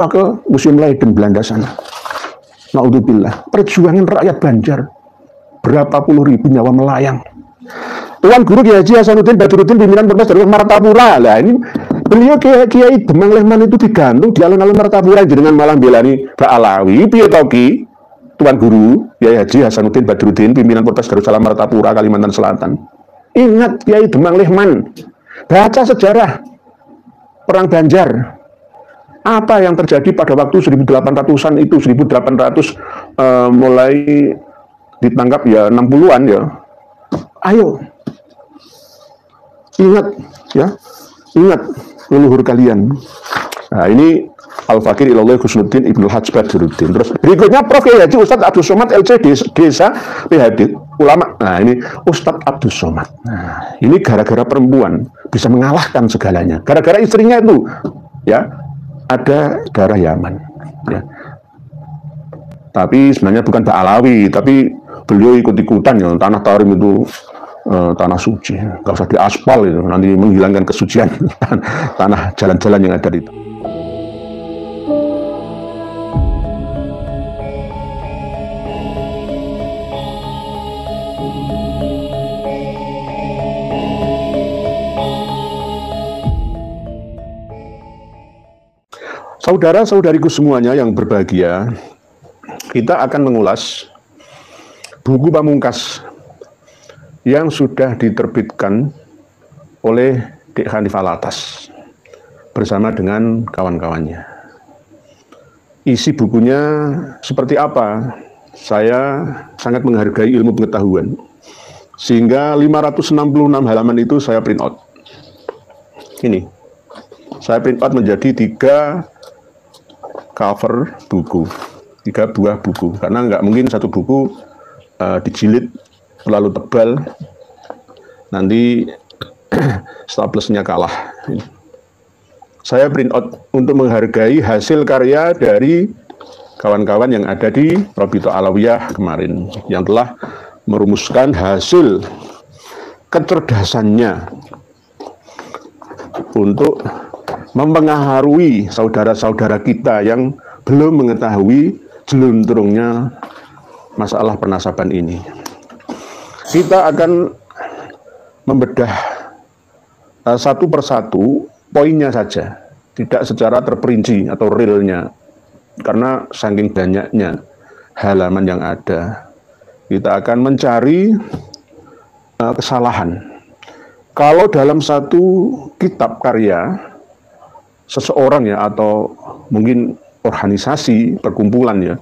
ke Museum Leiden Belanda sana. Naudzubillah, perjuangan rakyat Banjar, berapa puluh ribu nyawa melayang. Tuan Guru Kiai Haji Hasanuddin Badruddin pimpinan Ponpes Darul Martapura. Lah ini beliau Kiai Demang Lehman itu digantung di alun-alun Martapura dengan malah belani Mbak Alawi. Piye to Ki? Tuan Guru Kiai Haji Hasanuddin Badruddin pimpinan Ponpes Darul Martapura Kalimantan Selatan. Ingat Kiai Demang Lehman. Baca sejarah Perang Banjar. Apa yang terjadi pada waktu 1800-an itu, 1800 mulai ditangkap ya 60-an ya. Ayo. Ingat ya. Ingat leluhur kalian. Nah, ini Al-Fakir Ilallah Husnuddin Ibnul Hajj Badruddin. Terus berikutnya Prof. Kiai Haji Ustadz Abdul Somad LC Desa PhD ulama. Nah, ini Ustadz Abdul Somad. Nah, ini gara-gara perempuan bisa mengalahkan segalanya. Gara-gara istrinya itu ya ada darah Yaman ya. Tapi sebenarnya bukan Mbak Alawi, tapi beliau ikut-ikutan ya. Tanah Tarim itu tanah suci, nggak usah diaspal itu, nanti menghilangkan kesucian tanah jalan-jalan yang ada di itu. Saudara-saudariku semuanya yang berbahagia, kita akan mengulas buku pamungkas yang sudah diterbitkan oleh Dek Hanif Alatas bersama dengan kawan-kawannya. Isi bukunya seperti apa? Saya sangat menghargai ilmu pengetahuan, sehingga 566 halaman itu saya print out. Ini, saya print out menjadi 3 cover buku, 3 buah buku, karena nggak mungkin satu buku dijilid terlalu tebal, nanti staplesnya kalah. Saya print out untuk menghargai hasil karya dari kawan-kawan yang ada di Robito Alawiyah kemarin, yang telah merumuskan hasil kecerdasannya untuk mempengaruhi saudara-saudara kita yang belum mengetahui jelunturungnya masalah penasaban ini. Kita akan membedah satu persatu poinnya saja, tidak secara terperinci atau realnya, karena saking banyaknya halaman yang ada. Kita akan mencari kesalahan. Kalau dalam satu kitab karya seseorang ya, atau mungkin organisasi perkumpulan ya,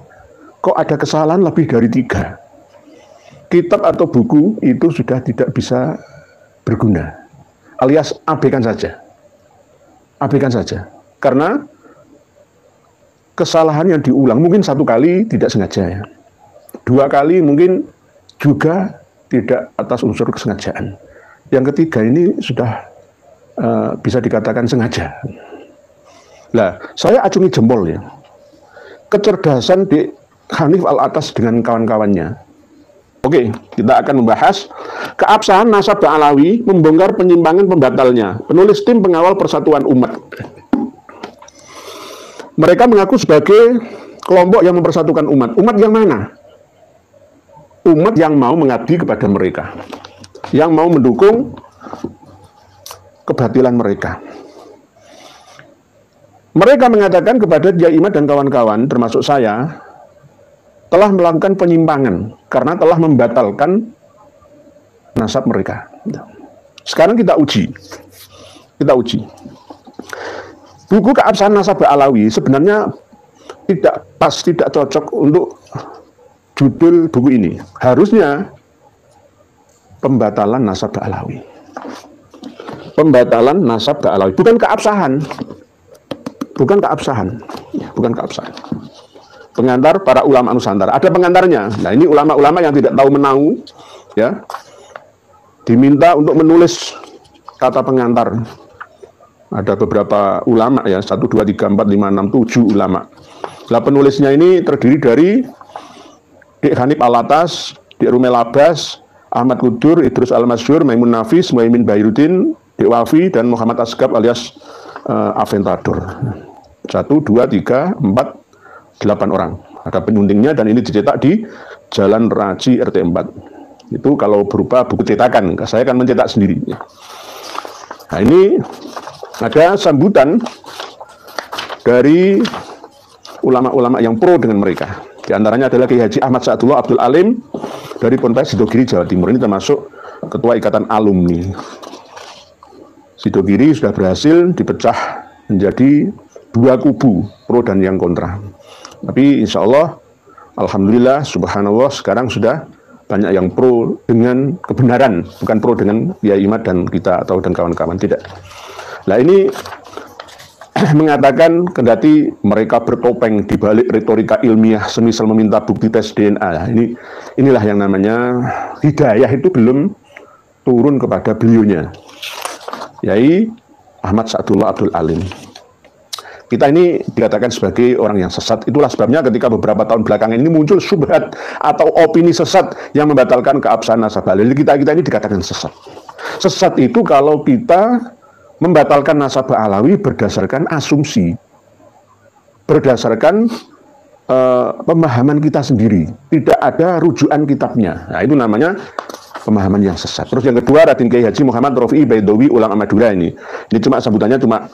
kok ada kesalahan lebih dari 3, kitab atau buku itu sudah tidak bisa berguna, alias abaikan saja. Abaikan saja, karena kesalahan yang diulang mungkin 1 kali tidak sengaja ya, 2 kali mungkin juga tidak atas unsur kesengajaan, yang ketiga ini sudah bisa dikatakan sengaja. Nah, saya acungi jempol ya, kecerdasan di Hanif Alatas dengan kawan-kawannya. Oke, kita akan membahas keabsahan nasab Alawi, membongkar penyimpangan pembatalnya, penulis tim pengawal persatuan umat. Mereka mengaku sebagai kelompok yang mempersatukan umat. Umat yang mana? Umat yang mau mengabdi kepada mereka, yang mau mendukung kebatilan mereka. Mereka mengatakan kepada Kiai Imad dan kawan-kawan, termasuk saya, telah melakukan penyimpangan karena telah membatalkan nasab mereka. Sekarang kita uji. Buku keabsahan nasab Alawi sebenarnya tidak pas, tidak cocok untuk judul buku ini. Harusnya pembatalan nasab Alawi. Pembatalan nasab Alawi, bukan keabsahan. Bukan keabsahan. Pengantar para ulama Nusantara. Ada pengantarnya. Nah, ini ulama-ulama yang tidak tahu menahu ya, diminta untuk menulis kata pengantar. Ada beberapa ulama ya, 1, 2, 3, 4, 5, 6, 7 ulama. Nah, penulisnya ini terdiri dari Dek Hanif Alatas, Dek Rumel Abbas, Ahmad Kudur, Idrus Al-Masyhur, Maimun Nafis, Muhaimin Bayrudin, Dek Wafi, dan Muhammad Asgab alias Aventador. 1, 2, 3, 4, 8 orang. Ada penyuntingnya dan ini dicetak di Jalan Raji RT 4. Itu kalau berupa buku cetakan, saya akan mencetak sendiri. Nah, ini ada sambutan dari ulama-ulama yang pro dengan mereka. Di antaranya adalah Kiai Haji Ahmad Sa'dullah Abdul Alim dari Ponpes Sidogiri, Jawa Timur. Ini termasuk Ketua Ikatan Alumni. Sidogiri sudah berhasil dipecah menjadi 2 kubu, pro dan yang kontra. Tapi insya Allah, alhamdulillah, subhanallah, sekarang sudah banyak yang pro dengan kebenaran, bukan pro dengan Kiai Imad dan kita atau dan kawan-kawan, tidak. Nah ini mengatakan kendati mereka bertopeng di balik retorika ilmiah semisal meminta bukti tes DNA. Inilah yang namanya hidayah itu belum turun kepada beliaunya, Yai Ahmad Sa'dullah Abdul Alim. Kita ini dikatakan sebagai orang yang sesat. Itulah sebabnya ketika beberapa tahun belakangan ini muncul syubhat atau opini sesat yang membatalkan keabsahan nasabah. Jadi kita ini dikatakan sesat. Sesat itu kalau kita membatalkan nasabah alawi berdasarkan asumsi, berdasarkan pemahaman kita sendiri, tidak ada rujukan kitabnya. Nah, itu namanya pemahaman yang sesat. Terus yang kedua, Raden Kiai Haji Muhammad Rofi'i Baidowi ulama Madura ini cuma sambutannya cuma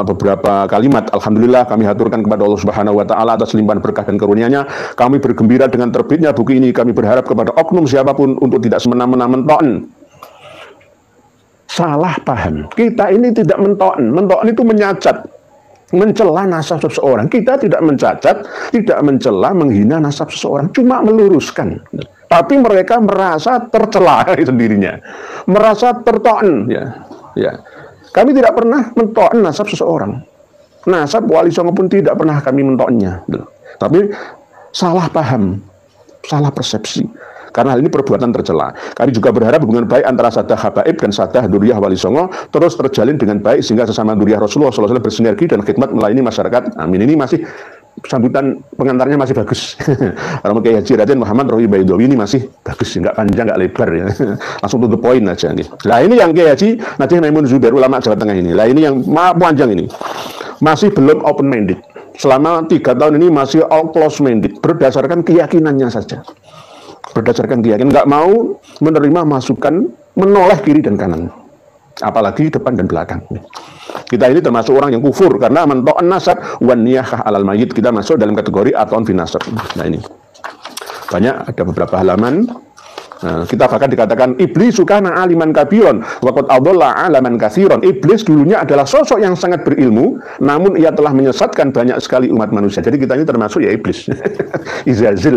beberapa kalimat. Alhamdulillah kami haturkan kepada Allah Subhanahu wa taala atas limpahan berkah dan karunia-Nya. Kami bergembira dengan terbitnya buku ini. Kami berharap kepada oknum siapapun untuk tidak semena-mena mentoen. Salah paham. Kita ini tidak mentoen. Mentoen itu menyacat, mencela nasab seseorang. Kita tidak mencacat, tidak mencela, menghina nasab seseorang, cuma meluruskan. Tapi mereka merasa tercela sendirinya, merasa tertoen, ya. Kami tidak pernah mentoen nasab seseorang. Nasab Wali Songo pun tidak pernah kami mentoennya. Tapi salah paham, salah persepsi. Karena hal ini perbuatan tercela. Kami juga berharap hubungan baik antara Sadah Habaib dan Sadah Duriyah Wali Songo terus terjalin dengan baik sehingga sesama Duriyah Rasulullah SAW bersinergi dan khidmat melayani masyarakat. Amin. Ini masih sambutan pengantarnya masih bagus. Kalau Kiai Haji Raden Muhammad Rofi'i Baidowi ini masih bagus, nggak panjang, nggak lebar ya. Langsung to the point aja nih. Nah ini yang Kiai Haji Najih Maimun Zubair ulama Jawa Tengah ini. Lah ini yang panjang ini. Masih belum open minded. Selama 3 tahun ini masih all close minded, berdasarkan keyakinannya saja. Berdasarkan keyakinan, nggak mau menerima masukan, menoleh kiri dan kanan, apalagi depan dan belakang. Kita ini termasuk orang yang kufur karena mento'an nasab wan niyahah alal mayit. Kita masuk dalam kategori aton fin nasab. Nah ini banyak, ada beberapa halaman. Kita bahkan dikatakan iblis sukana aliman kabiron waqad adalla alaman katsiron. Iblis dulunya adalah sosok yang sangat berilmu, namun ia telah menyesatkan banyak sekali umat manusia. Jadi kita ini termasuk ya iblis. Izazil.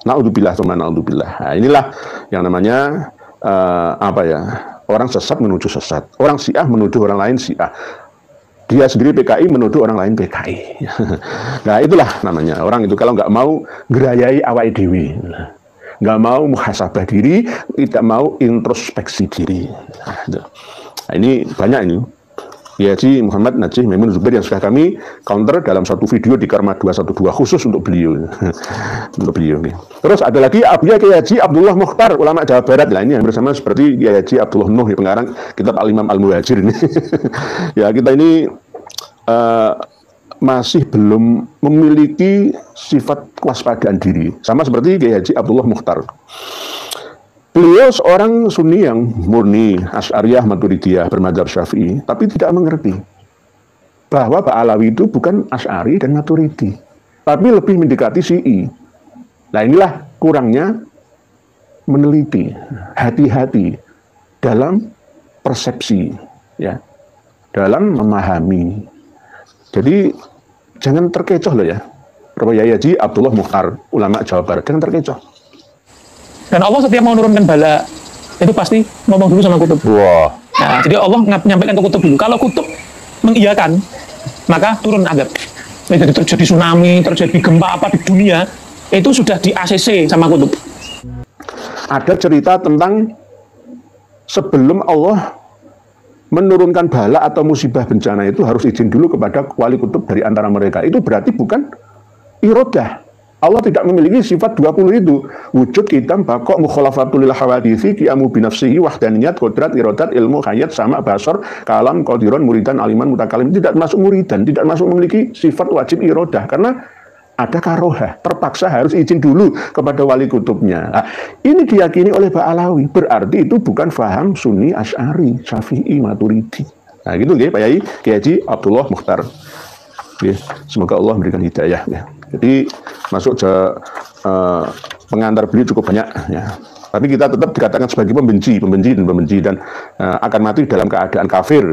Naudzubillah tsumma naudzubillah. Nah, inilah yang namanya orang sesat menuju sesat. Orang Syiah menuduh orang lain Syiah. Dia sendiri PKI menuduh orang lain PKI. Nah itulah namanya orang itu kalau nggak mau gerayai awake dhewe, nggak mau muhasabah diri, tidak mau introspeksi diri. Nah, ini banyak ini. Kiai Haji Muhammad Najih Maimun Zubair yang sudah kami counter dalam satu video di Karma 212 khusus untuk beliau. Untuk beliau. Terus ada lagi Kiai Haji Abdullah Mukhtar ulama Jawa Barat. Lah ini yang bersama seperti Kiai Haji Abdullah Nuh pengarang kitab Al-Imam Al-Muhajir ini. Ya kita ini masih belum memiliki sifat kewaspadaan diri. Sama seperti Kiai Haji Abdullah Mukhtar. Beliau seorang Sunni yang murni, Asy'ariyah Maturidiyah bermadzhab Syafi'i, tapi tidak mengerti bahwa Pak Alawi itu bukan Asy'ari dan Maturidi, tapi lebih mendekati Syi'i. Nah inilah kurangnya meneliti, hati-hati dalam persepsi, ya, dalam memahami. Jadi jangan terkecoh loh ya, Kiai Haji Abdullah Mukhtar ulama Jawa Barat, jangan terkecoh. Dan Allah setiap mau menurunkan bala itu pasti ngomong dulu sama kutub. Wah. Nah, jadi Allah menyampaikan ke kutub dulu. Kalau kutub mengiyakan, maka turun azab. Jadi terjadi tsunami, terjadi gempa apa di dunia, itu sudah di ACC sama kutub. Ada cerita tentang sebelum Allah menurunkan bala atau musibah bencana itu harus izin dulu kepada wali kutub dari antara mereka. Itu berarti bukan irodah, Allah tidak memiliki sifat 20 itu. Wujud, kitam, bakok, mukhalafatul lil hawaditsi, qiyamu binafsihi, wahdaniyat, kodrat, irodat, ilmu, hayat, sama, basor, kalam, qadiron, muridan, aliman, mutakalim. Tidak masuk muridan, tidak masuk memiliki sifat wajib irodah. Karena ada karohah, terpaksa harus izin dulu kepada wali kutubnya. Nah, ini diyakini oleh Ba'alawi. Berarti itu bukan faham Sunni, Asy'ari, Syafi'i, Maturidi. Nah gitu ya Pak Yai, Kiai Haji Abdullah Mukhtar. Ya, semoga Allah memberikan hidayah. Ya. Jadi masuk ke pengantar beliau cukup banyak. Ya. Tapi kita tetap dikatakan sebagai pembenci dan akan mati dalam keadaan kafir.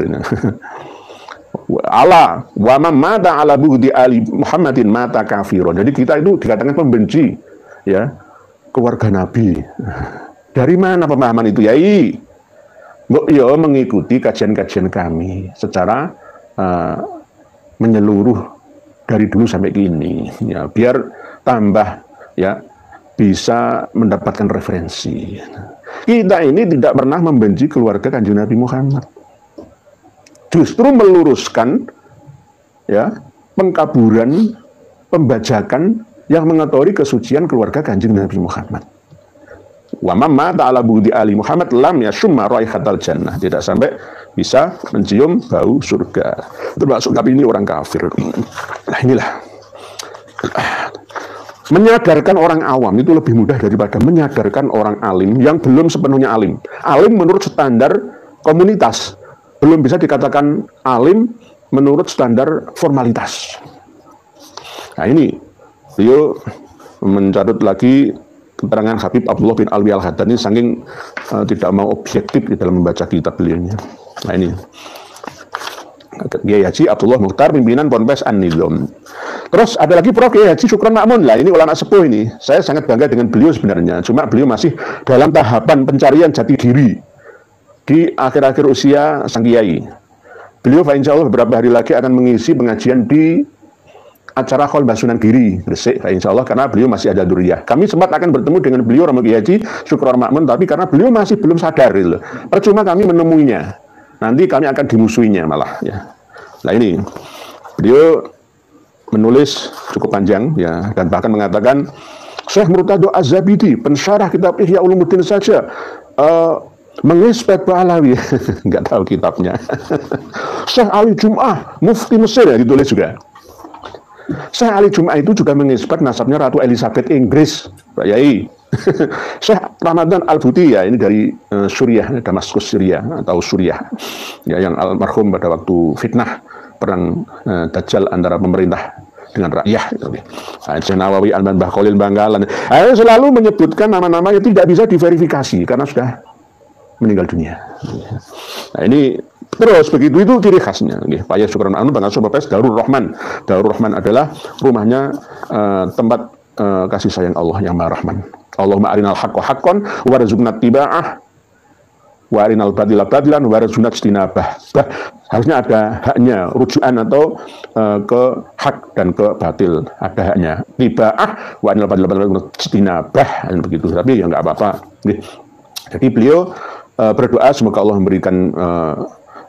Allah wa man mata ala bughdi ali Muhammadin mata kafirun. Jadi kita itu dikatakan pembenci ya keluarga Nabi. Dari mana pemahaman itu, Yai? Ya mengikuti kajian-kajian kami secara menyeluruh dari dulu sampai kini ya, biar tambah ya bisa mendapatkan referensi. Kita ini tidak pernah membenci keluarga Kanjeng Nabi Muhammad, justru meluruskan ya pengkaburan, pembajakan yang mengotori kesucian keluarga Kanjeng Nabi Muhammad. Wa mamma ta'ala budi ali Muhammad lam yashumma raihatal jannah, tidak sampai bisa mencium bau surga. Termasuk kami ini orang kafir. Nah inilah, menyadarkan orang awam itu lebih mudah daripada menyadarkan orang alim yang belum sepenuhnya alim. Alim menurut standar komunitas, belum bisa dikatakan alim menurut standar formalitas. Nah ini beliau mencarut lagi keterangan Habib Abdullah bin Alwi Al-Haddad ini saking tidak mau objektif di dalam membaca kitab beliaunya. Nah ini Kiai Haji Abdullah Mukhtar, pimpinan Ponpes An-Nizam. Terus ada lagi Prof. Kiai Haji Syukron Ma'mun. Lah ini ulama sepuh ini. Saya sangat bangga dengan beliau sebenarnya. Cuma beliau masih dalam tahapan pencarian jati diri di akhir-akhir usia sang kiai. Beliau insya Allah beberapa hari lagi akan mengisi pengajian di acara Kholbah Sunan Giri Gresik, insya Allah, karena beliau masih ada duriyah. Kami sempat akan bertemu dengan beliau Romo Kiai Haji Syukron Ma'mun, tapi karena beliau masih belum sadar gitu. Percuma kami menemuinya, nanti kami akan dimusuhinya malah ya. Nah ini beliau menulis cukup panjang ya, dan bahkan mengatakan Syekh Murtado Az-Zabidi, pensyarah kitab Ihya Ulumuddin saja mengisbat Ba'alawi nggak tahu kitabnya. Syekh Ali Jum'ah Mufti Mesir ya, ditulis juga. Syekh Ali Jum'ah itu juga mengisbat nasabnya Ratu Elizabeth Inggris, Pak Yai. Syekh Ramadan Al-Buti ya, ini dari Suriah, Damaskus Syria atau Suriah ya, yang almarhum pada waktu fitnah perang Dajjal antara pemerintah dengan rakyat. Syekh Nawawi Al-Manbah Khalil Bangkalan selalu menyebutkan nama-nama yang tidak bisa diverifikasi karena sudah meninggal dunia. Nah ini terus begitu, itu ciri khasnya. Pak Yai Syukron Ma'mun Bangka Ponpes Darul Rahman. Darul Rahman adalah rumahnya tempat kasih sayang Allah yang Maha Rahman. Allahumma arinal haqqo haqqon warzuqna tiba'ah wa arinal batila batilan warzuqna ijtinabah. Harusnya ada haknya, rujukan atau ke hak dan ke batil, ada haknya. Tiba'ah wa arinal batila batilan ijtinabah, begitu. Tapi ya enggak apa-apa. Jadi beliau berdoa semoga Allah memberikan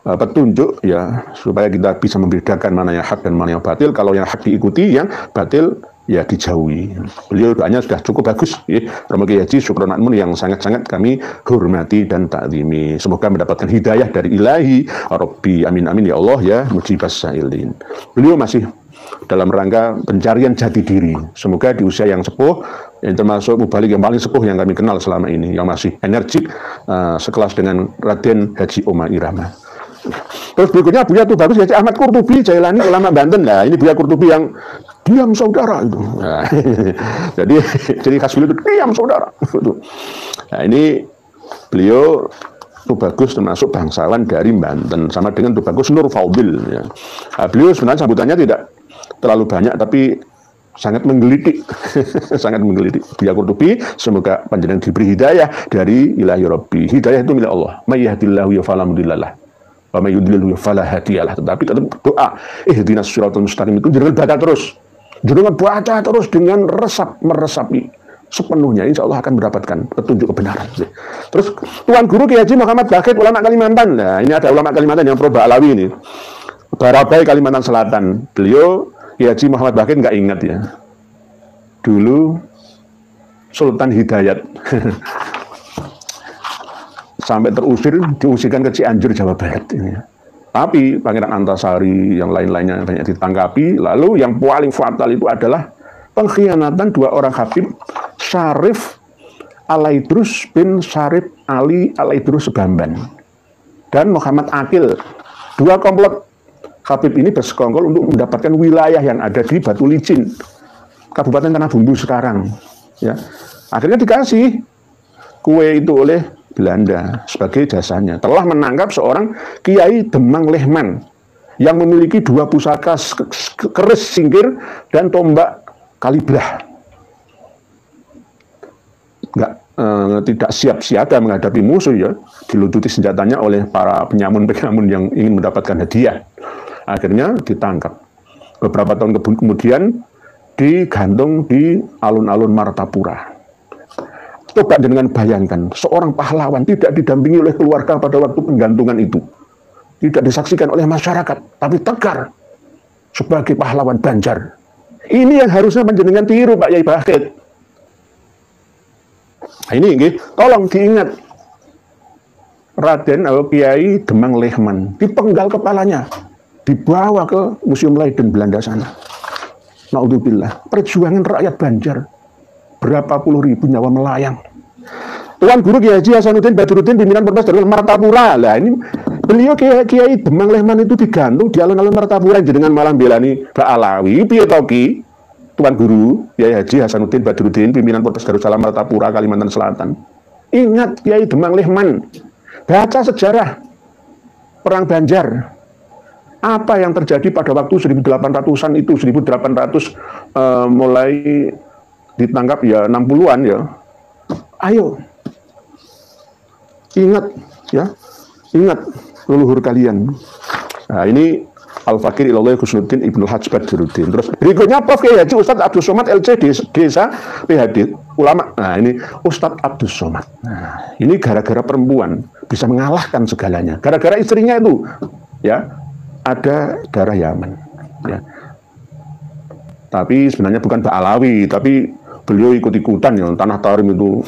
petunjuk ya, supaya kita bisa membedakan mana yang hak dan mana yang batil. Kalau yang hak diikuti, yang batil ya dijauhi. Beliau doanya sudah cukup bagus ya. Romo Kiai Haji Syukron Ma'mun yang sangat-sangat kami hormati dan takzimi. Semoga mendapatkan hidayah dari Ilahi Rabbi, amin amin ya Allah ya mujibas sa'ilin. Beliau masih dalam rangka pencarian jati diri. Semoga di usia yang sepuh, yang termasuk mubalik yang paling sepuh yang kami kenal selama ini, yang masih energik, sekelas dengan Raden Haji Omah Irama. Terus berikutnya Buya tuh bagus ya, Ahmad Qurtubi Jailani, ulama Banten. Nah ini Buya Qurtubi yang diam saudara itu. Nah, jadi khas beliau itu diam saudara. Nah ini beliau tuh bagus termasuk bangsawan dari Banten, sama dengan tuh bagus Nur Faudil. Ya. Nah, beliau sebenarnya sambutannya tidak terlalu banyak, tapi sangat menggelitik, sangat menggelitik. Buya Qurtubi, semoga panjenengan diberi hidayah dari Ilahi Rabbi. Hidayah itu milik Allah. May yahdihillahu fala mudhillalah wa may yudlilhu fala hadiyalah. Tetapi tetap doa ihdinas siratal mustaqim itu jangan baca terus. Jangan baca terus dengan meresapi sepenuhnya, insya Allah akan mendapatkan petunjuk kebenaran. Terus Tuan Guru Kiai Haji Muhammad Bakit, ulama Kalimantan. Nah ini ada ulama Kalimantan yang pro Ba'alawi ini, Barabai Kalimantan Selatan. Beliau Kiai Haji Muhammad Bakit nggak ingat ya, dulu Sultan Hidayat sampai diusirkan ke Cianjur, Jawa Barat ini. Tapi Pangeran Antasari yang lain-lainnya banyak ditangkapi. Lalu yang paling fatal itu adalah pengkhianatan dua orang Habib, Syarif Alaidrus bin Syarif Ali Alaidrus Sebamban dan Muhammad Akil. Dua komplot Habib ini bersekongkol untuk mendapatkan wilayah yang ada di Batu Licin, Kabupaten Tanah Bumbu sekarang. Ya, akhirnya dikasih kue itu oleh Belanda sebagai jasanya. Telah menangkap seorang Kiai Demang Lehman yang memiliki 2 pusaka keris singkir dan tombak kalibrah. Tidak siap siaga menghadapi musuh, ya, diluntuti senjatanya oleh para penyamun-penyamun yang ingin mendapatkan hadiah. Akhirnya ditangkap. Beberapa tahun kemudian digantung di alun-alun Martapura. Coba dengan bayangkan, seorang pahlawan tidak didampingi oleh keluarga pada waktu penggantungan itu, tidak disaksikan oleh masyarakat, tapi tegar sebagai pahlawan Banjar. Ini yang harusnya menjenengan tiru, Pak Yai Bahid. Nah, ini, tolong diingat, Raden atau Kiai Demang Lehman dipenggal kepalanya, dibawa ke Museum Leiden Belanda sana. Naudzubillah, perjuangan rakyat Banjar, berapa puluh ribu nyawa melayang. Tuan Guru Kiai Haji Hasanuddin Badruddin pimpinan Ponpes Darul Martapura. Lah ini beliau Kiai Demang Lehman itu digantung di alun-alun Martapura dengan malam belani Mbak Alawi. Piye to Ki? Tuan Guru Kiai Haji Hasanuddin Badruddin pimpinan Ponpes Darussalam Martapura Kalimantan Selatan. Ingat Kiai Demang Lehman. Baca sejarah Perang Banjar. Apa yang terjadi pada waktu 1800-an itu, 1800 mulai ditangkap ya 60-an ya. Ayo. Ingat ya. Ingat leluhur kalian. Nah, ini Al-Fakir Ilallah Husnuddin Ibnul Hajj Badruddin. Terus berikutnya Prof. Kiai Haji Ustadz Abdul Somad LC Desa PhD Ulama. Nah, ini Ustadz Abdul Somad. Nah, ini gara-gara perempuan bisa mengalahkan segalanya. Gara-gara istrinya itu ya ada darah Yaman ya. Tapi sebenarnya bukan Mbak Alawi, tapi beliau ikut-ikutan ya. Tanah Tarim itu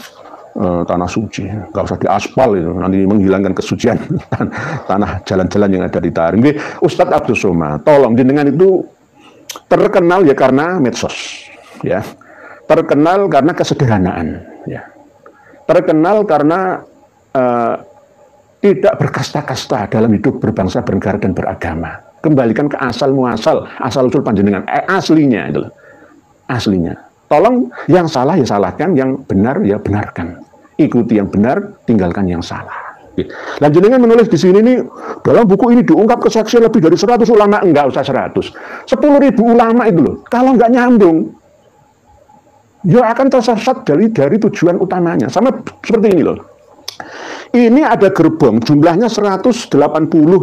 tanah suci, nggak usah diaspal itu, nanti menghilangkan kesucian tanah jalan-jalan yang ada di Tarim. Ustadz Abdul Somad, tolong jenengan itu terkenal ya karena medsos ya, terkenal karena kesederhanaan ya, terkenal karena tidak berkasta-kasta dalam hidup berbangsa, bernegara dan beragama. Kembalikan ke asal muasal, asal usul panjenengan, aslinya itu loh. Aslinya. Tolong yang salah ya salahkan, yang benar ya benarkan. Ikuti yang benar, tinggalkan yang salah. Dan jenengan menulis di sini nih, dalam buku ini diungkap kesaksian lebih dari 100 ulama, enggak usah 100. 10.000 ulama itu loh. Kalau enggak nyambung, ya akan tersesat dari tujuan utamanya. Sama seperti ini loh. Ini ada gerbong, jumlahnya 180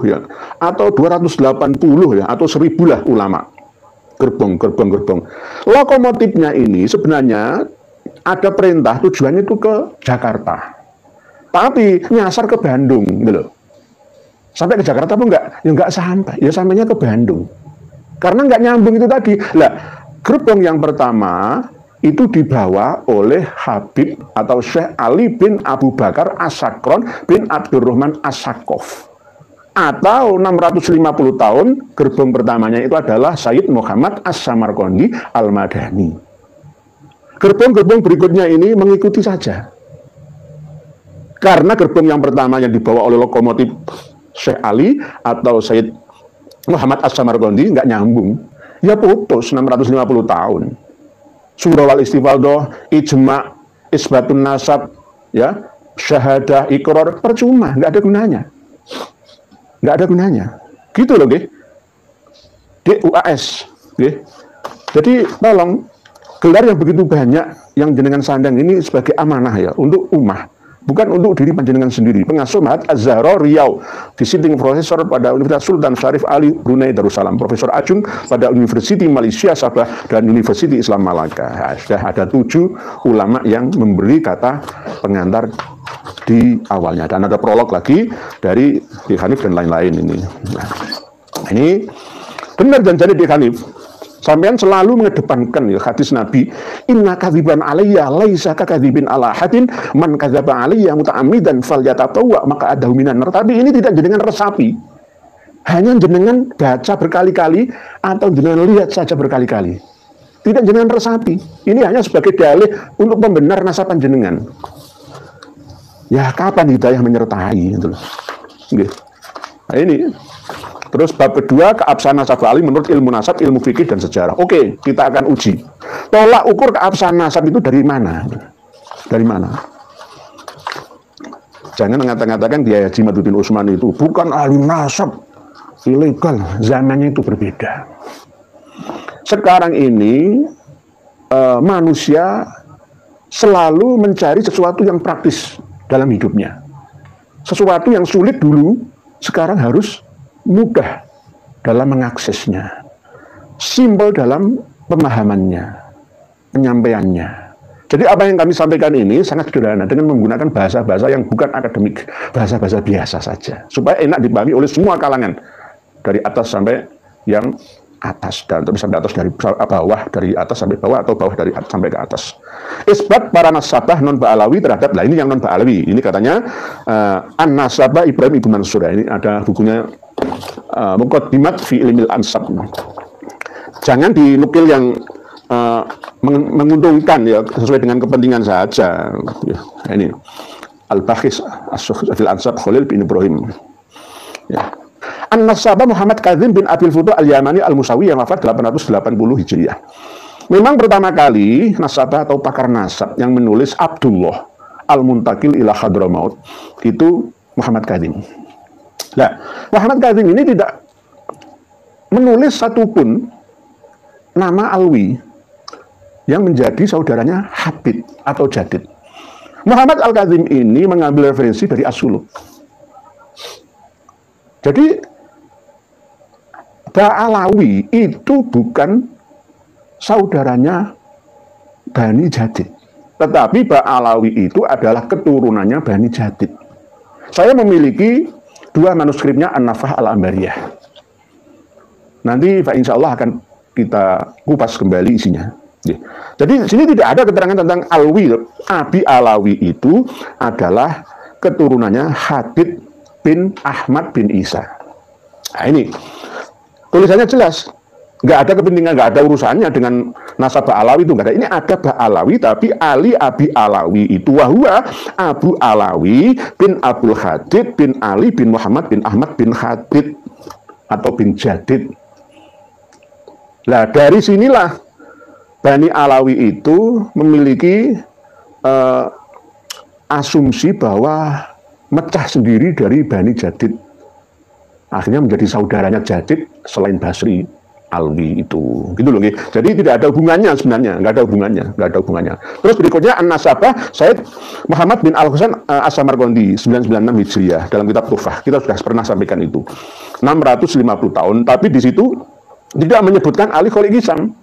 ya, atau 280 ya, atau 1000 lah ulama. Gerbong. Lokomotifnya ini sebenarnya ada perintah tujuannya itu ke Jakarta. Tapi nyasar ke Bandung gitu loh. Sampai ke Jakarta pun enggak sampai, ya sampainya ke Bandung. Karena enggak nyambung itu tadi. Lah, gerbong yang pertama itu dibawa oleh Habib atau Syekh Ali bin Abu Bakar As-Sakron bin Abdurrahman As-Sakof. Atau 650 tahun, gerbong pertamanya itu adalah Sayyid Muhammad As-Samarqandi Al-Madani. Gerbong-gerbong berikutnya ini mengikuti saja. Karena gerbong yang pertamanya dibawa oleh lokomotif Syekh Ali atau Sayyid Muhammad As-Samarqandi nggak nyambung. Ya putus 650 tahun. Surah Al-Istifadhah, Ijma', Isbatun Nasab, ya, Syahadah, Iqrar, percuma, nggak ada gunanya. Nggak ada gunanya. Gitu loh, nggih. DUAS, nggih. Jadi tolong, gelar yang begitu banyak yang jenengan sandang ini sebagai amanah ya, untuk ummah. Bukan untuk diri panjenengan sendiri. Pengasuh Mahat Az-Zahra Riau, visiting profesor pada Universitas Sultan Syarif Ali Brunei Darussalam, profesor adjunks pada University Malaysia Sabah dan University Islam Malaka. Sudah ada 7 ulama yang memberi kata pengantar di awalnya. Dan ada prolog lagi dari Di Hanif dan lain-lain ini. Nah, ini benar janjane Di Hanif. Sampean selalu mengedepankan ya hadis Nabi, inna kadziban alayya laisa kakadzibin ala hadin, man kadzaba alayya muta'ammidan falyatatawwa maka adahu minan nar. Tapi ini tidak jenengan resapi. Hanya jenengan baca berkali-kali atau jenengan lihat saja berkali-kali. Tidak jenengan resapi. Ini hanya sebagai dalih untuk pembenar nasaban jenengan. Ya kapan hidayah menyertai gitu loh. Nah, ini. Terus bab kedua, keabsahan nasab Ali menurut ilmu nasab, ilmu fikih dan sejarah. Oke, kita akan uji. Tolak ukur keabsahan nasab itu dari mana? Dari mana? Jangan mengatakan Kiai Haji Maduddin Utsman itu bukan ahli nasab, ilegal. Zamannya itu berbeda. Sekarang ini manusia selalu mencari sesuatu yang praktis dalam hidupnya. Sesuatu yang sulit dulu, sekarang harus mudah dalam mengaksesnya, simpel dalam pemahamannya, penyampaiannya. Jadi apa yang kami sampaikan ini sangat sederhana dengan menggunakan bahasa-bahasa yang bukan akademik, bahasa-bahasa biasa saja, supaya enak dipahami oleh semua kalangan, dari atas sampai yang atas, dan terus sampai atas dari bawah, dari atas sampai bawah, atau bawah dari atas sampai ke atas. Isbat para nasabah non Ba'alawi terhadap, lah ini yang non Ba'alawi, ini katanya An-Nasabah Ibrahim Ibnu Mansur. Ini ada bukunya Muqaddimat fi Ilmil Ansab. Jangan dinukil yang menguntungkan ya, sesuai dengan kepentingan saja. Ya, ini Al-Bakhis As-Fil Ansab Khalil bin Ibrahim. Ya. An-Nasabah Muhammad Kadzim bin Abil Futuh Al-Yamani Al-Musawi yang wafat 880 Hijriah. Memang pertama kali nasabah atau pakar nasab yang menulis Abdullah Al-Muntakil ila Hadramaut itu Muhammad Kadzim. Nah, Muhammad Kadzim ini tidak menulis satupun nama Alwi yang menjadi saudaranya Habib atau Jadid. Muhammad Al-Kadzim ini mengambil referensi dari As-Suluk. Jadi Ba'alawi itu bukan saudaranya Bani Jadid, tetapi Ba'alawi itu adalah keturunannya Bani Jadid. Saya memiliki dua manuskripnya An-Nafah Al-Ambariyah. Nanti insya Allah akan kita kupas kembali isinya. Jadi di sini tidak ada keterangan tentang Alwi. Abi Alawi itu adalah keturunannya Habib bin Ahmad bin Isa. Nah ini tulisannya jelas, nggak ada kepentingan, nggak ada urusannya dengan nasab Ba'alawi itu, nggak ada. Ini ada Ba'alawi tapi Ali Abi Alawi itu wahwa Abu Alawi bin Abdul Hadid bin Ali bin Muhammad bin Ahmad bin Hadid atau bin Jadid. Nah dari sinilah Bani Alawi itu memiliki asumsi bahwa mecah sendiri dari Bani Jadid, akhirnya menjadi saudaranya Jadid selain Basri Alwi itu, gitu loh. Jadi tidak ada hubungannya sebenarnya, nggak ada hubungannya. Terus berikutnya An-Nasabah Said Muhammad bin Al-Husain As-Samarqandi 996 Hijriah dalam kitab Tuhfah, kita sudah pernah sampaikan itu 650 tahun, tapi di situ tidak menyebutkan Ali Kholiq Hisam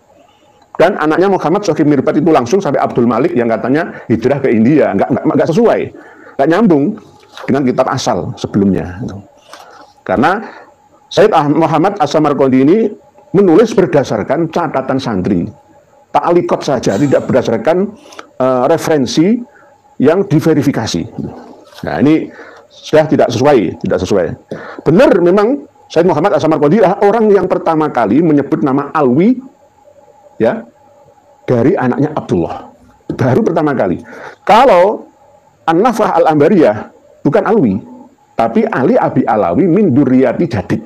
dan anaknya Muhammad Shokib Mirbat itu langsung sampai Abdul Malik yang katanya hijrah ke India, nggak sesuai, nggak nyambung dengan kitab asal sebelumnya. Karena Said Muhammad As-Samarqandi ini menulis berdasarkan catatan santri, ta'liqat saja, tidak berdasarkan referensi yang diverifikasi. Nah ini sudah tidak sesuai. Benar memang Said Muhammad As-Samarqandi adalah orang yang pertama kali menyebut nama Alwi ya dari anaknya Abdullah, baru pertama kali. Kalau An-Nafah Al-Ambariyah bukan Alwi, tapi Ali Abi Alawi min Durriyati Jadid.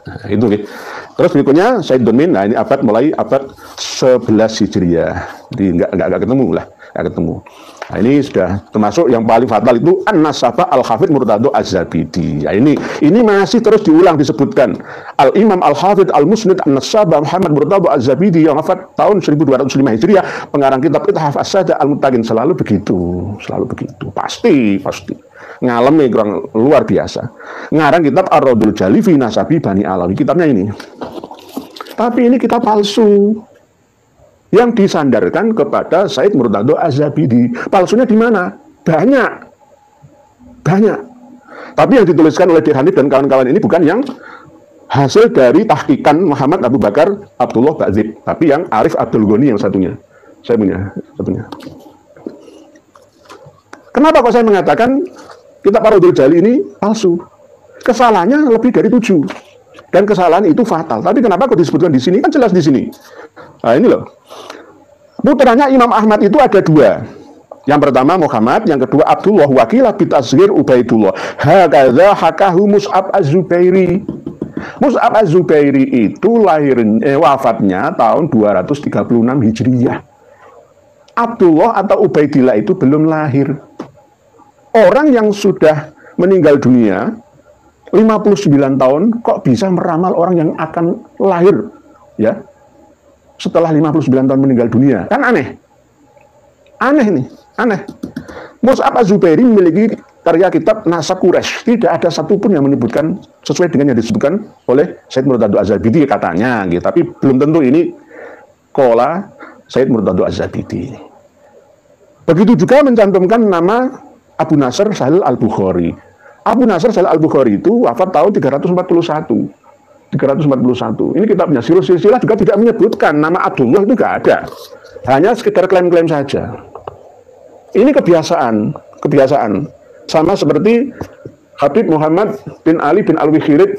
Nah, itu. Terus berikutnya Said Dunmin, nah ini mulai abad 11 Hijriah. Jadi enggak ketemu. Nah, ini sudah termasuk yang paling fatal itu An-Nasabah Al-Hafidh Murtado Az-Zabidi. Nah, ini masih terus diulang disebutkan. Al-Imam Al-Hafidh Al-Musnid An-Nasabah Muhammad Murtado Az-Zabidi yang wafat tahun 1205 Hijriah, pengarang kitab Ithaf As-Sada Al-Muttaqin. Selalu begitu. Pasti. Ngalami kurang luar biasa. Ngarang kitab Ar-Raudul Jali fi Nasabi Bani Alawi. Kitabnya ini. Tapi ini kitab palsu yang disandarkan kepada Said Murtado Az-Zabidi. Palsunya di mana? Banyak. Tapi yang dituliskan oleh Dir Hanif dan kawan-kawan ini bukan yang hasil dari tahqiqan Muhammad Abu Bakar Abdullah Ba'zib, tapi yang Arif Abdul Ghani yang satunya. Saya punya satunya. Kenapa kok saya mengatakan kitab Ar-Raddul Jali ini palsu? Kesalahannya lebih dari 7. Dan kesalahan itu fatal. Tapi kenapa kok disebutkan di sini? Kan jelas di sini. Nah, ini loh. Putranya Imam Ahmad itu ada 2. Yang pertama Muhammad, yang kedua Abdullah, wakilah bitazhir Ubaidullah. Hakadha hakahu Mus'ab Az-Zubairi. Mus'ab Az-Zubairi itu wafatnya tahun 236 Hijriyah. Abdullah atau Ubaidillah itu belum lahir. Orang yang sudah meninggal dunia 59 tahun kok bisa meramal orang yang akan lahir ya setelah 59 tahun meninggal dunia? Kan aneh. Aneh nih, aneh. Mus'ab Az-Zubairi memiliki karya kitab Nasab Quraisy. Tidak ada satupun yang menyebutkan sesuai dengan yang disebutkan oleh Said Murtado Az-Zabidi katanya gitu. Tapi belum tentu ini kola Said Murtado Az-Zabidi. Begitu juga mencantumkan nama Abu Nasr Sahil Al-Bukhari. Abu Nasr Sahil Al-Bukhari itu wafat tahun 341. 341. Ini kitabnya Silsilah juga tidak menyebutkan nama Abdullah, itu nggak ada. Hanya sekedar klaim-klaim saja. Ini kebiasaan. Sama seperti Habib Muhammad bin Ali bin Alwi-Khirid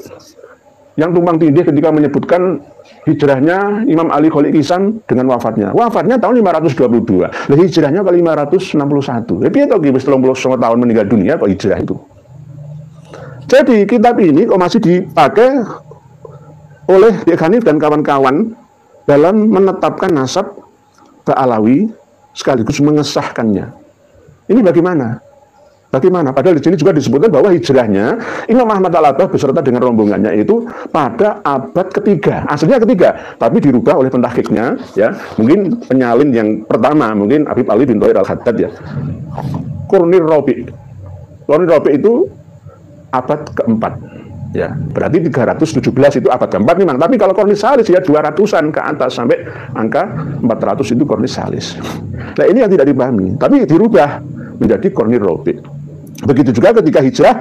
yang tumpang tindih ketika menyebutkan hijrahnya Imam Ali Khalid Kisan dengan wafatnya. Wafatnya tahun 522. Lah hijrahnya ke 561. Tapi itu wis 39 tahun meninggal dunia kok hijrah itu. Jadi kitab ini kok masih dipakai oleh Syekh Hanif dan kawan-kawan dalam menetapkan nasab Ba'alawi sekaligus mengesahkannya. Ini bagaimana? Bagaimana? Padahal di sini juga disebutkan bahwa hijrahnya Imam Ahmad Al-Abbah beserta dengan rombongannya itu pada abad ketiga. Aslinya ketiga, tapi dirubah oleh pentahkiknya, ya. Mungkin penyalin yang pertama, mungkin Habib Ali bin Thohir Al-Haddad ya. Qurnir Rabi' itu abad keempat. Ya, berarti 317 itu abad keempat memang. Tapi kalau Qornis Salis ya 200-an ke atas sampai angka 400 itu Qornis Salis. Nah, ini yang tidak dipahami. Tapi dirubah menjadi Qurnir Rabi'. Begitu juga ketika hijrah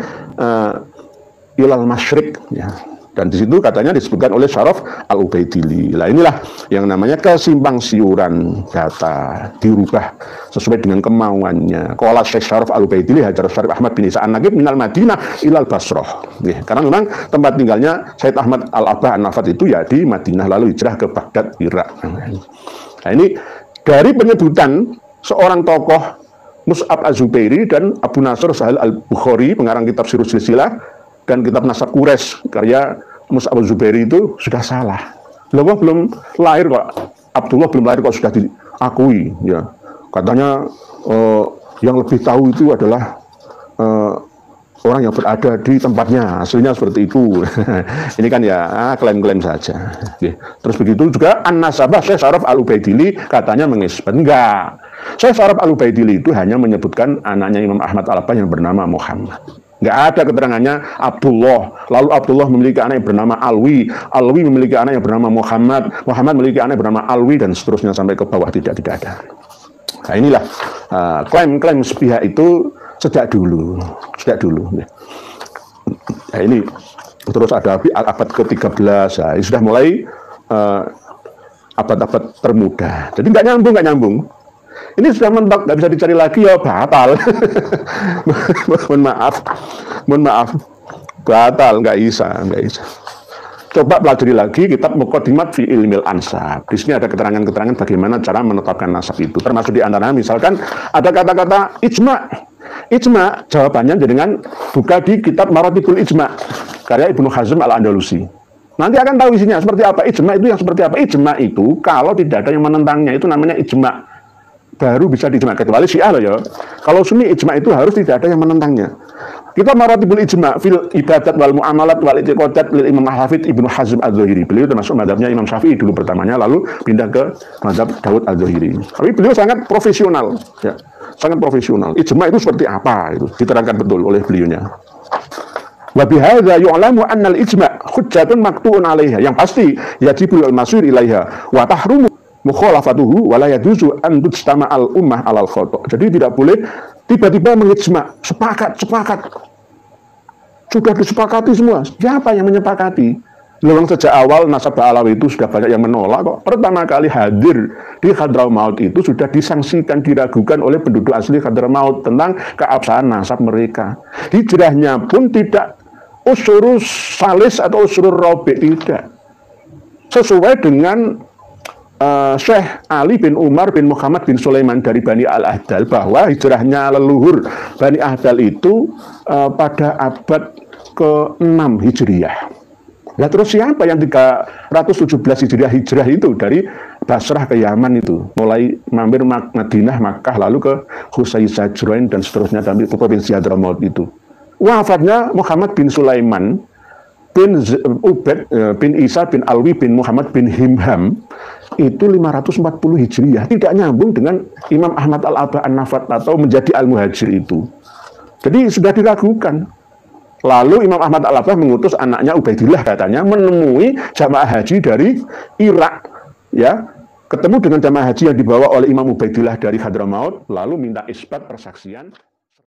ilal masyrik ya. Dan di situ katanya disebutkan oleh Syaraf Al-Ubaidili. Nah, inilah yang namanya kesimpang siuran data, dirubah sesuai dengan kemauannya. Qala Syekh Syaraf Al-Ubaidili Hajar Syarif Ahmad bin Isa An-Naqib minal Madinah ilal Basrah. Karena memang tempat tinggalnya Said Ahmad Al-Abbah An-Nafat itu ya di Madinah, lalu hijrah ke Baghdad, Irak. Nah, ini dari penyebutan seorang tokoh Mus'ab Az-Zubairi dan Abu Nasr Sahil Al-Bukhari, pengarang kitab Sirus Silsilah dan kitab Nasab Quraisy, karya Mus'ab Az-Zubairi itu sudah salah. Loh, belum lahir kok, Abdullah belum lahir kok sudah diakui ya. Katanya yang lebih tahu itu adalah orang yang berada di tempatnya, aslinya seperti itu. Ini kan ya klaim-klaim saja. Terus begitu juga An-Nasabah Syekh Syaraf Al-Ubaidili katanya mengisbat. Enggak. Syekh Syaraf Al-Ubaidili itu hanya menyebutkan anaknya Imam Ahmad Al-Abbah yang bernama Muhammad. Enggak ada keterangannya Abdullah. Lalu Abdullah memiliki anak yang bernama Alwi. Alwi memiliki anak yang bernama Muhammad. Muhammad memiliki anak yang bernama Alwi dan seterusnya sampai ke bawah tidak ada. Nah, inilah klaim-klaim sepihak itu sejak dulu. Nah, ini terus ada abad ke-13 ya, sudah mulai abad-abad termuda. Jadi nggak nyambung. Ini sudah mentok, nggak bisa dicari lagi ya batal. Mohon maaf, batal, nggak bisa. Coba pelajari lagi kitab Muqaddimat fi Ilmil Ansab. Di sini ada keterangan-keterangan bagaimana cara menetapkan nasab itu. Termasuk di antara misalkan ada kata-kata ijma. Ijma jawabannya dengan buka di kitab Maratibul Ijma karya Ibnu Hazm Al-Andalusi. Nanti akan tahu isinya seperti apa. Ijma itu yang seperti apa? Ijma itu kalau tidak ada yang menentangnya itu namanya ijma. Baru bisa diijma, kecuali Syiah loh ya. Kalau Sunni ijma itu harus tidak ada yang menentangnya. Kita Maratibul Ijma fil ibadat wal muamalat wal i'tiqadat lil Imam Hafidz Ibnu Hazm Az-Zahiri. Beliau termasuk mazhabnya Imam Syafi'i dulu pertamanya, lalu pindah ke mazhab Daud Az-Zahiri. Tapi beliau sangat profesional ya. Sangat profesional. Ijma itu seperti apa itu diterangkan betul oleh beliaunya. Wa bihadza yu'lamu anna al-ijma' hujjatun maqtu'un 'alaiha. Yang pasti yajibul al-masir ilaiha wa tahrumu mukhalafatuhu wa la yajuzu an tujtama al-ummah 'alal khata'. Jadi tidak boleh tiba-tiba mengijma, sepakat. Sudah disepakati semua. Siapa yang menyepakati? Memang sejak awal nasab Ba'alawi itu sudah banyak yang menolak kok. Pertama kali hadir di Hadramaut itu sudah disangsikan, diragukan oleh penduduk asli Hadramaut tentang keabsahan nasab mereka. Hijrahnya pun tidak usurus salis atau usurur robi, tidak. Sesuai dengan Syekh Ali bin Umar bin Muhammad bin Sulaiman dari Bani Al-Ahdal, bahwa hijrahnya leluhur Bani Ahdal itu pada abad ke-6 Hijriah. Nah terus siapa yang 317 hijrah itu dari Basrah ke Yaman itu, mulai mampir Madinah, Makkah, lalu ke Husaisah, Jurain dan seterusnya dari provinsi Hadramaut itu. Wafatnya Muhammad bin Sulaiman bin Ubaid bin Isa bin Alwi bin Muhammad bin Himham itu 540 Hijriah, tidak nyambung dengan Imam Ahmad Al-Aba An-Nafat atau menjadi Al-Muhajir itu. Jadi sudah diragukan. Lalu Imam Ahmad Al-Abbah mengutus anaknya Ubaidillah katanya menemui jamaah haji dari Irak, ya, ketemu dengan jamaah haji yang dibawa oleh Imam Ubaidillah dari Hadramaut, lalu minta isbat persaksian.